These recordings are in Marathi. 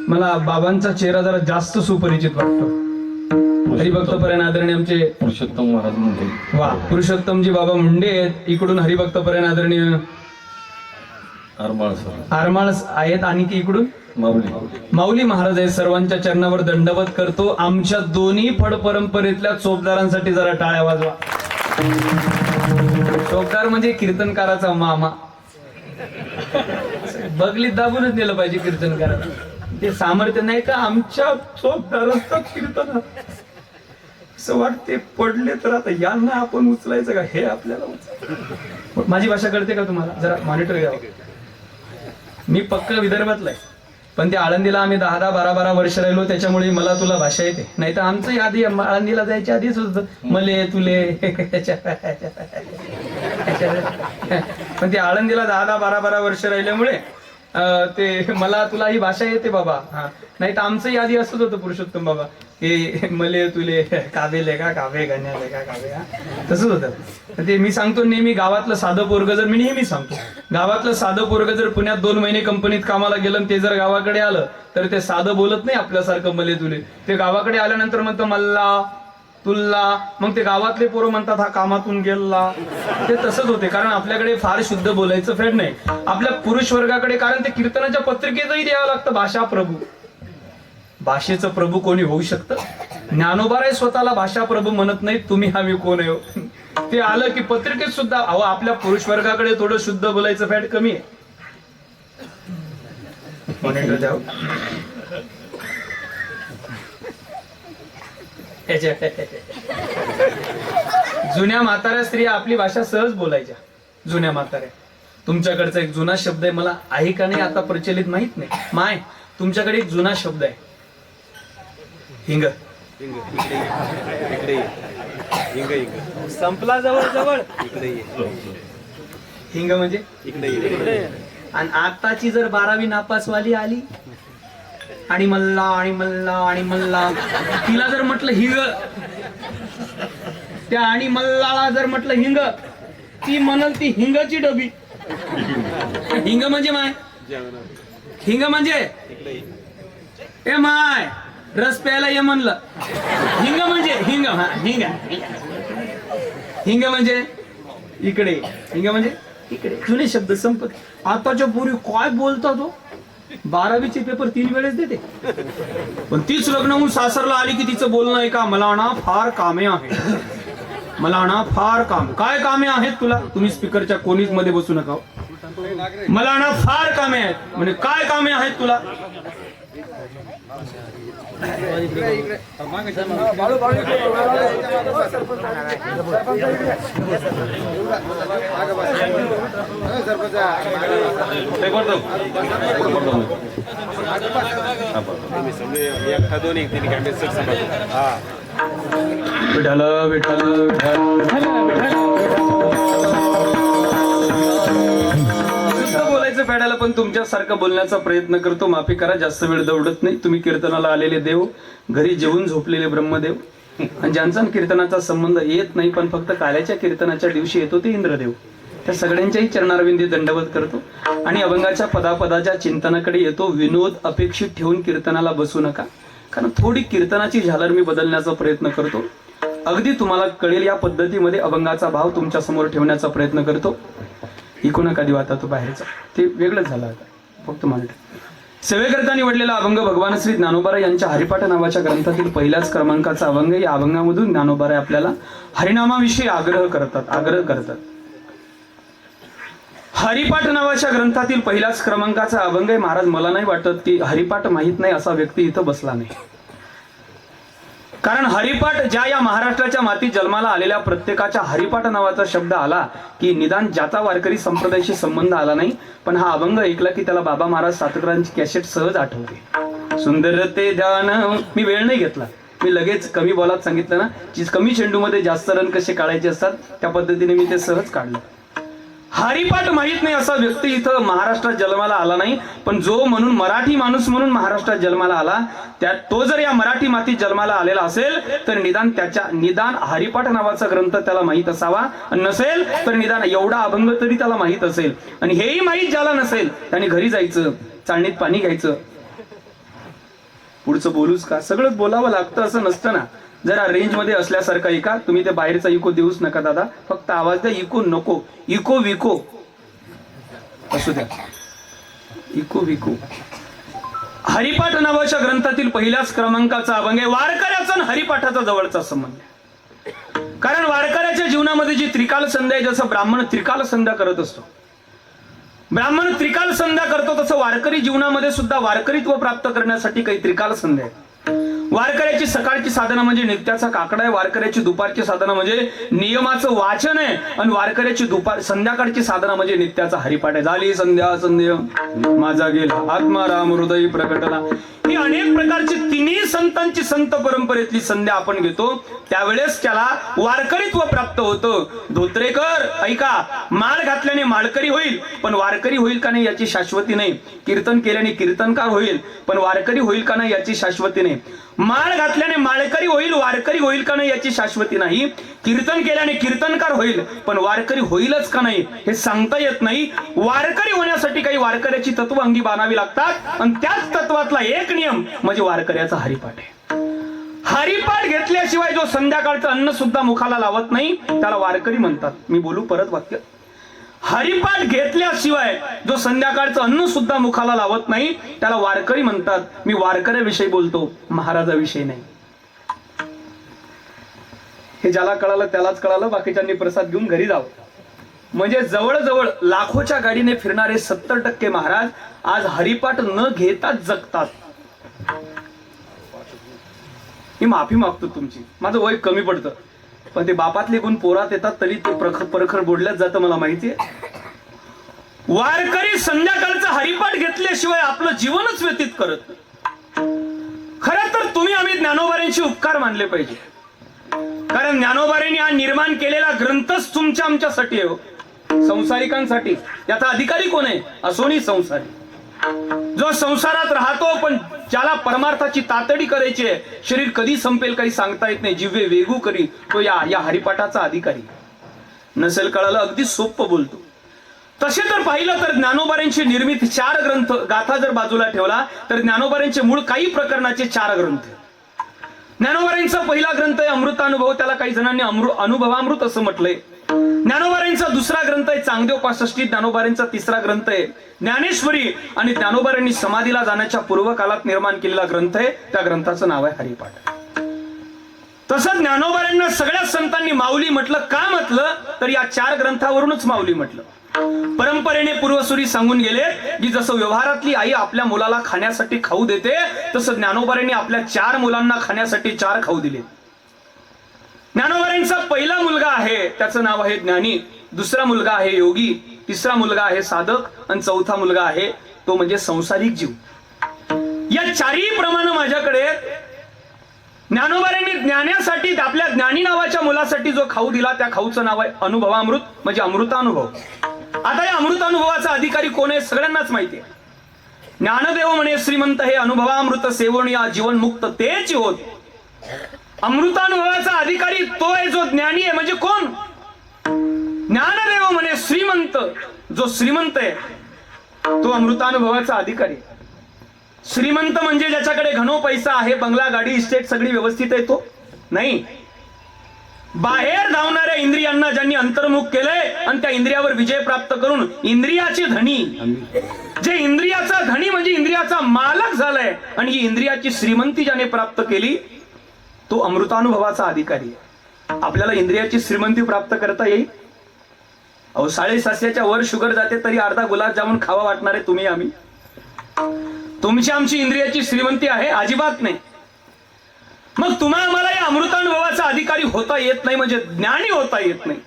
मला बाबांचा चेहरा जरा जास्त सुपरिचित वाटतो. हरिभक्तपर्यंत आदरणीय आमचे पुरुषोत्तम महाराज मुंडे. वा पुरुषोत्तमजी बाबा मुंडे आहेत. इकडून हरिभक्तपर्यंत आदरणीय आरमाळ सर आरमाळ आहेत आणि की इकडून माऊली माऊली महाराज आहेत. सर्वांच्या चरणावर दंडवत करतो. आमच्या दोन्ही फड परंपरेतल्या चोपदारांसाठी जरा टाळ्या वाजवा. चोपदार म्हणजे कीर्तनकाराचा मामा. बगलीत दाबूनच नेलं पाहिजे कीर्तनकाराला. ते सामर्थ्य नाही का आमच्या चोपदारांचं कीर्तन. असं वाटते पडले तर आता यांना आपण उचलायचं का हे आपल्याला उचल. माझी भाषा कळते का तुम्हाला? जरा मॉनिटर घ्यावं. मी पक्क विदर्भातला आहे पण ते आळंदीला आम्ही 10-10, 12-12 वर्ष राहिलो त्याच्यामुळे मला तुला भाषा येते. नाही तर आमचं आधी आळंदीला जायच्या आधीच होतं मले तुले. पण ते आळंदीला 10-10, 12-12 वर्ष राहिल्यामुळे ते मला तुला ही भाषा येते बाबा. हा नाही तर आमचंही आधी असंच होतं पुरुषोत्तम बाबा हे मले तुले कावे लेगा कावे गण्या लेगा कावे. तसंच होतं ते. मी सांगतो नेहमी गावातलं साधं पोरग जर मी नेहमी सांगतो गावातलं साधं पोरग जर पुण्यात 2 महिने कंपनीत कामाला गेलं आणि ते जर गावाकडे आलं तर ते साधं बोलत नाही आपल्यासारखं मले तुले. ते गावाकडे आल्यानंतर म्हणतं मल्ला तुल्ला. मग ते गावातले पोरं म्हणतात हा कामातून गेला. ते तसंच होते कारण आपल्याकडे फार शुद्ध बोलायचं फेड नाही आपल्या पुरुष वर्गाकडे. कारण ते कीर्तनाच्या पत्रिकेतही द्यावं लागतं भाषा प्रभू. भाषेचं प्रभू कोणी होऊ शकतं? ज्ञानोबाराय स्वतःला भाषा प्रभू म्हणत नाही. तुम्ही आम्ही कोण आहे? ते आलं की पत्रिकेत सुद्धा अहो आपल्या पुरुष वर्गाकडे थोडं शुद्ध बोलायचं फॅट कमी आहे. मॉनिटर द्याव. जुन्या म्हाताऱ्या स्त्रिया आपली भाषा सहज बोलायच्या. जुन्या म्हाताऱ्या. तुमच्याकडचा एक जुना शब्द आहे मला आहे का नाही आता प्रचलित माहित नाही. माय तुमच्याकडे एक जुना शब्द आहे हिंग. संपला जवळ जवळ. हिंग म्हणजे आणि आताची जर 12वी नापासवाली आली आणि मल्ला आणि मल्ला आणि मल्ला तिला जर म्हटलं हिंग त्या आणि मल्लाला जर म्हटलं हिंग ती म्हणल ती हिंगाची डबी. हिंग म्हणजे माय. हिंग म्हणजे ए माय रस प्यायला ये म्हणलं. हिंग म्हणजे हिंग. हा हिंग. हिंग म्हणजे इकडे. हिंग म्हणजे इकडे. जुने शब्द संपत. आताच्या पूर्वी काय बोलता तो 12वीचे पेपर 3 वेळेस देते पण तीच लग्न होऊन सासरला आली की तिचं बोलणं आहे का मला ना फार कामे आहे. मला ना फार काम. काय कामे आहेत तुला? तुम्ही स्पीकरच्या कोणीच मध्ये बसू नका. मला ना फार कामे आहेत म्हणजे काय कामे आहेत तुला? विठाल विठाल बोलायचं फेडायला पण तुमच्यासारखं बोलण्याचा प्रयत्न करतो. माफी करा जास्त वेळ दौडत नाही. तुम्ही कीर्तनाला आलेले देव, घरी जेवून झोपलेले ब्रह्मदेव आणि ज्यांचा कीर्तनाचा संबंध येत नाही पण फक्त काल्याच्या कीर्तनाच्या दिवशी येतो ते इंद्रदेव. त्या सगळ्यांच्याही चरणारविंदी दंडवत करतो आणि अभंगाच्या पदापदाच्या चिंतनाकडे येतो. विनोद अपेक्षित ठेवून कीर्तनाला बसू नका कारण थोडी कीर्तनाची झालर मी बदलण्याचा प्रयत्न करतो. अगदी तुम्हाला कळेल या पद्धतीमध्ये अभंगाचा भाव तुमच्या समोर ठेवण्याचा प्रयत्न करतो. इकू नका देऊ आता तो बाहेरचा ते वेगळंच झालं आता फक्त मॉनिटर. सेवेकरता निवडलेला अभंग भगवान श्री ज्ञानोबाराय यांच्या हरिपाठ नावाच्या ग्रंथातील पहिल्याच क्रमांकाचा अभंग. या अभंगामधून ज्ञानोबाराय आपल्याला हरिनामाविषयी आग्रह करतात. हरिपाठ नावाच्या ग्रंथातील पहिल्याच क्रमांकाचा अभंग आहे. महाराज मला नाही वाटत की हरिपाठ माहित नाही असा व्यक्ती इथं बसला नाही. कारण हरिपाठ ज्या या महाराष्ट्राच्या मातीत जन्माला आलेल्या प्रत्येकाच्या हरिपाठ नावाचा शब्द आला की निदान ज्याचा वारकरी संप्रदायाशी संबंध आला नाही पण हा अभंग ऐकला की त्याला बाबा महाराज सातकरांची कॅसेट सहज आठवते. सुंदर ते ध्यान. मी वेळ नाही घेतला. मी लगेच कमी बॉलात सांगितलं ना कमी चेंडूमध्ये जास्त रन कसे काढायचे असतात त्या पद्धतीने मी ते सहज काढलं. हरिपाठ माहित नाही असा व्यक्ती इथं महाराष्ट्रात जन्माला आला नाही पण जो म्हणून मराठी माणूस म्हणून महाराष्ट्रात जन्माला आला तो जर या मराठी मातीत जन्माला आलेला असेल तर निदान हरिपाठ नावाचा ग्रंथ त्याला माहित असावा. नसेल तर निदान एवढा अभंग तरी त्याला माहित असेल. आणि हेही माहित झाला नसेल त्याने घरी जायचं, चाळणीत पाणी घ्यायचं, पुढचं बोलूच का, सगळंच बोलावं लागतं असं नसतं ना. जरा रेंज मध्ये असल्यासारखं ऐका. तुम्ही ते बाहेरचा इको देऊच नका दादा, फक्त आवाज द्या. इको नको, इको विको असू द्या. इको विको. हरिपाठ नावाच्या ग्रंथातील पहिल्याच क्रमांकाचा अभंग आहे. वारकऱ्याचा आणि हरिपाठाचा जवळचा संबंध आहे. कारण वारकऱ्याच्या जीवनामध्ये जी त्रिकाल संध्या आहे, जसं ब्राह्मण त्रिकाल संध्या करत असतो, ब्राह्मण त्रिकाल संध्या करतो, तसं वारकरी जीवनामध्ये सुद्धा वारकरीत्व प्राप्त करण्यासाठी काही त्रिकाल संध्या आहे. वारकऱ्याची सकाळची साधना म्हणजे नित्याचा काकडा आहे. वारकऱ्याची दुपारची साधना म्हणजे नियमाचं वाचन आहे. आणि वारकऱ्याची संध्याकाळची साधना म्हणजे नित्याचा हरिपाठ आहे. झाली संध्या संध्या माझा गेला आत्मा राम हृदय प्रकटला. ही अनेक प्रकारची तिन्ही संतांची संत परंपरेतली संध्या आपण घेतो, त्यावेळेस त्याला वारकरीत्व प्राप्त होतं. धोत्रेकर ऐका, माळ घातल्याने माळकरी होईल, पण वारकरी होईल का नाही याची शाश्वती नाही. कीर्तन केल्याने कीर्तनकार होईल, पण वारकरी होईल का नाही याची शाश्वती नाही. माळ घातल्याने माळकरी होईल, वारकरी होईल का नाही याची शाश्वती नाही. कीर्तन केल्याने कीर्तनकार होईल, पण वारकरी होईलच का नाही हे सांगता येत नाही. वारकरी होण्यासाठी काही वारकऱ्याची तत्व अंगी बांधावी लागतात, आणि त्याच तत्वातला एक नियम म्हणजे वारकऱ्याचा हरिपाठ आहे. हरिपाठ घेतल्याशिवाय जो संध्याकाळचं अन्न सुद्धा मुखाला लावत नाही त्याला वारकरी म्हणतात. मी बोलू परत वाक्य. हरिपाठ घेतल्याशिवाय जो संध्याकाळचं अन्न सुद्धा मुखाला लावत नाही त्याला वारकरी म्हणतात. मी वारकऱ्याविषयी बोलतो, महाराजाविषयी नाही. हे ज्याला कळालं त्यालाच कळालं, बाकीच्यांनी प्रसाद घेऊन घरी जावं. म्हणजे जवळजवळ लाखोच्या गाडीने फिरणारे 70% महाराज आज हरिपाठ न घेताच जगतात. मी माफी मागतो तुमची, माझं वय कमी पडतं, पण ते बापातले गुण पोरात येतात तरी ते परखर बोलल्याच जातं, मला माहितीये. वारकरी संध्याकाळचं हरिपाठ घेतल्याशिवाय आपलं जीवनच व्यतीत करत. खरं तर तुम्ही आम्ही ज्ञानोबारांचे उपकार मानले पाहिजे, कारण ज्ञानोबारांनी हा निर्माण केलेला ग्रंथच तुमच्या आमच्यासाठी आहे, संसारिकांसाठी. याचा अधिकारी कोण आहे? असोनी संसारी. जो संसारात राहतो पण ज्याला परमार्थाची तातडी करायची आहे, शरीर कधी संपेल काही सांगता येत नाही, जिव्हे वेगू करी, तो या हरिपाठाचा अधिकारी. नसेल कळालं, अगदी सोपं बोलतो. तसे तर पाहिलं तर ज्ञानोबारांची निर्मिती 4 ग्रंथ गाथा जर बाजूला ठेवला तर ज्ञानोबारांचे मूळ काही प्रकरणाचे 4 ग्रंथ. ज्ञानोबारांचा पहिला ग्रंथ आहे अमृतानुभव, त्याला काही जणांनी अनुभवामृत असं म्हटलंय. ज्ञानोबारांचा दुसरा ग्रंथ आहे चांगदेव पासष्टी. ज्ञानोबारांचा तिसरा ग्रंथ आहे ज्ञानेश्वरी, आणि ज्ञानोबारांनी समाधीला जाण्याच्या पूर्वकालात निर्माण केलेला ग्रंथ आहे, त्या ग्रंथाचं नाव आहे हरिपाठ. तसंच ज्ञानोबारांना सगळ्या संतांनी माऊली म्हटलं. का म्हटलं तर या 4 ग्रंथावरूनच माऊली म्हटलं. परंपरेने पूर्वसुरी सांगून गेले की जसं व्यवहारातली आई आपल्या मुलाला खाण्यासाठी खाऊ देते, तसं ज्ञानोबारांनी आपल्या 4 मुलांना खाण्यासाठी 4 खाऊ दिले. ज्ञानोबारांचा पहिला मुलगा आहे त्याचं नाव आहे ज्ञानी, दुसरा मुलगा आहे योगी, तिसरा मुलगा आहे साधक, आणि चौथा मुलगा आहे तो म्हणजे संसारिक जीव. या 4ही प्रमाणे माझ्याकडे ज्ञानोबारांनी ज्ञानासाठी आपल्या ज्ञानी नावाच्या मुलासाठी जो खाऊ दिला त्या खाऊचं नाव आहे अनुभवामृत, म्हणजे अमृतानुभव. आता या अमृतानुभवाचा अधिकारी कोण आहे सगळ्यांनाच माहिती आहे. ज्ञानदेव म्हणे श्रीमंत हे अनुभवामृत सेवन या जीवन मुक्त तेच होत. अमृतानुभवाचा अधिकारी तो आहे जो ज्ञानी आहे. म्हणजे कोण? ज्ञानदेव म्हणे श्रीमंत, जो श्रीमंत आहे तो अमृतानुभवाचा अधिकारी. श्रीमंत म्हणजे ज्याच्याकडे घणो पैसा आहे, बंगला गाडी इस्टेट सगळी व्यवस्थित आहे तो नाही. बाहेर धावणाऱ्या इंद्रियांना ज्यांनी अंतर्मुख केलंय आणि त्या इंद्रियावर विजय प्राप्त करून इंद्रियाचे धनी, जे इंद्रियाचा धनी म्हणजे इंद्रियाचा मालक झालाय आणि ही इंद्रियाची श्रीमंती ज्याने प्राप्त केली तो अमृतानुभवाचा अधिकारी आहे. आपल्याला इंद्रियाची श्रीमंती प्राप्त करता येईल? अहो 750च्या वर शुगर जाते तरी अर्धा गुलाबजामुन खावा वाटणारे तुम्ही आम्ही. तुमची आमची इंद्रियाची श्रीमंती आहे? अजिबात नाही. मग तुम्हाला आम्हाला या अमृतानुभवाचा अधिकारी होता येत नाही, म्हणजे ज्ञानी होता येत नाही.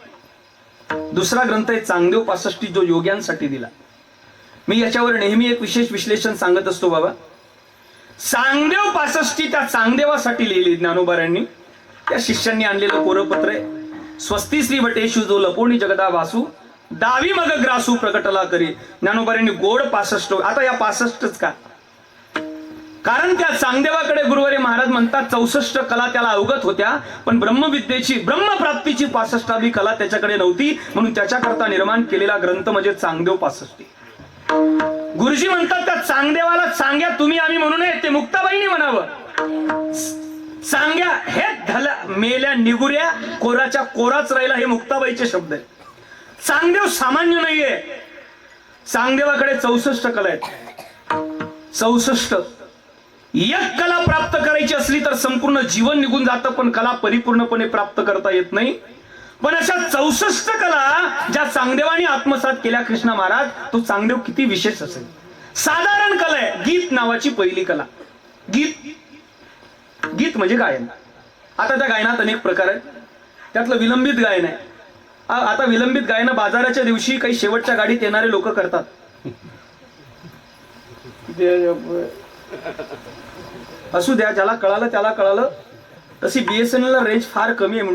दुसरा ग्रंथ आहे चांगदेव पासष्टी, जो योग्यांसाठी दिला. मी याच्यावर नेहमी एक विशेष विश्लेषण सांगत असतो बाबा. चांगदेव पासष्टी त्या चांगदेवासाठी लिहिली ज्ञानोबारांनी. त्या शिष्यांनी आणलेलं कोरपत्र आहे. स्वस्ती श्री वटेशू जो लपोणी जगदा वासू दावी मग ग्रासू प्रकटला करी. ज्ञानोबारांनी गोड 65. आता या 65च का? कारण त्या चांगदेवाकडे गुरुवारी महाराज म्हणतात 64 कला त्याला अवगत होत्या, पण ब्रह्मविद्येची ब्रह्मप्राप्तीची 65वी कला त्याच्याकडे नव्हती, म्हणून त्याच्याकरता निर्माण केलेला ग्रंथ म्हणजे चांगदेव पासष्टी. गुरुजी म्हणतात त्या चांगदेवाला सांग्या तुम्ही आम्ही म्हणू नये, ते मुक्ताबाईंनी म्हणावं. सांग्या हे धला मेल्या निगुऱ्या कोराच्या कोराच राहिला, हे मुक्ताबाईचे शब्द आहेत. चांगदेव सामान्य नाहीये. चांगदेवाकडे 64 कला आहेत. 64. एक कला प्राप्त करायची असली तर संपूर्ण जीवन निघून जातं, पण कला परिपूर्णपणे प्राप्त करता येत नाही. पण अशा 64 कला ज्या चांगदेवाने आत्मसात केल्या कृष्णा महाराज, तो चांगदेव किती विशेष असेल. साधारण कला आहे गीत नावाची पहिली कला. गीत म्हणजे गायन. आता त्या गायनात अनेक प्रकार आहेत. त्यातलं विलंबित गायन आहे. आता विलंबित गायन बाजाराच्या दिवशी काही शेवटच्या गाडीत येणारे लोक करतात. असू द्या, ज्याला कळालं त्याला कळालं. तशी BSNL ला रेंज फार कमी आहे.